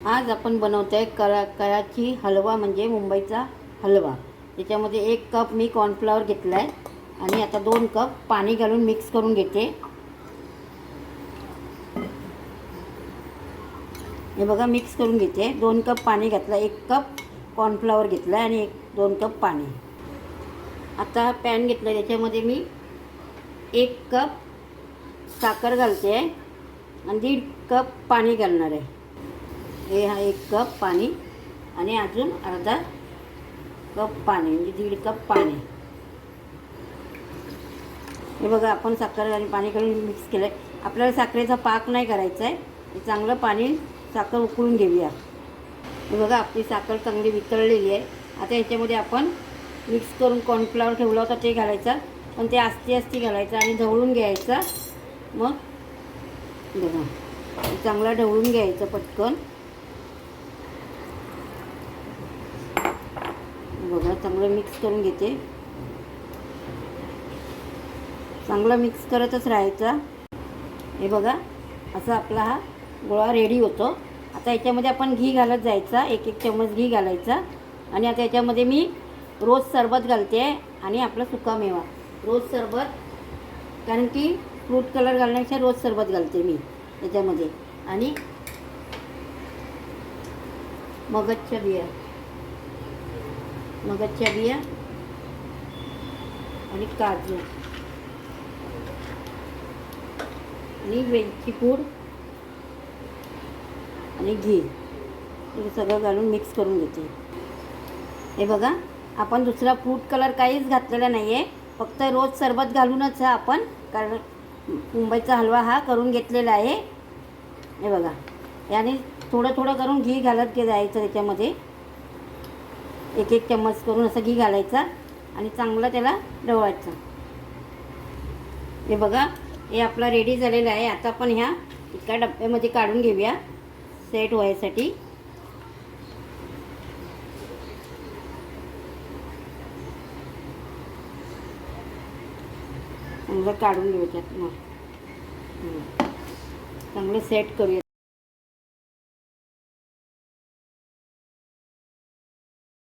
आज आपण बनवतो आहे कराची हलवा, म्हणजे मुंबईचा हलवा। त्याच्यामध्ये 1 कप मी कॉर्नफ्लॉवर घेतला आहे आणि आता 2 कप पाणी घालून मिक्स करून घेते। हे बघा, मिक्स करून घेते। 2 कप पाणी घातलं, 1 कप कॉर्नफ्लॉवर घेतला आणि 2 कप पाणी। आता पॅन घेतला, त्याच्यामध्ये मी 1 कप साखर घालते आणि 1.5 कप पाणी घालणार आहे। हे हा 1 कप पाणी आणि अजून अर्धा कप पाणी, म्हणजे 1.5 कप पाणी। हे बघा, आपण साखर आणि पाणी घालून मिक्स केलं आहे। आपल्याला साखरेचा पाक नाही करायचा आहे, हे चांगलं पाणी साखर उकळून घेऊया। हे बघा, आपली साखर चांगली वितळलेली आहे। आता याच्यामध्ये आपण मिक्स करून कॉर्नफ्लॉवर ठेवला होता ते घालायचा, पण ते आस्ती घालायचं आणि ढवळून घ्यायचं। मग बघा, चांगला ढवळून घ्यायचं पटकन। बघा, चांगलं मिक्स करून घेते। चांगलं मिक्स करतच राहायचं। हे बघा, असा आपला हा गोळा रेडी होतो। आता याच्यामध्ये आपण घी घालत जायचा, 1-1 चम्मच घी घालायचा। आणि आता याच्यामध्ये मी रोज सरबत घालते आणि आपला सुकामेवा रोज सरबत, कारण की फ्रूट कलर घालण्यापेक्षा रोज सरबत घालते मी याच्यामध्ये। आणि मगजच्या बिया आणि काजू आणि वेलची पूड आणि घी, हे सगळं घालून मिक्स करून घेते। हे बघा, आपण दुसरा फ्रूट कलर काहीच घातलेला नाही आहे, फक्त रोज सरबत घालूनच आपण कारण मुंबईचा हलवा हा करून घेतलेला आहे। हे बघा, याने थोडं थोडं करून घी घालत जायचं त्याच्यामध्ये, 1-1 चम्मच करून असं घी घालायचा आणि चांगलं त्याला ढवळायचं। हे बघा, हे आपला रेडी झालेला आहे। आता आपण ह्या एका डब्यामध्ये काढून घेऊया सेट व्हायसाठी। चांगलं काढून घेऊयात, मग चांगलं सेट करूया।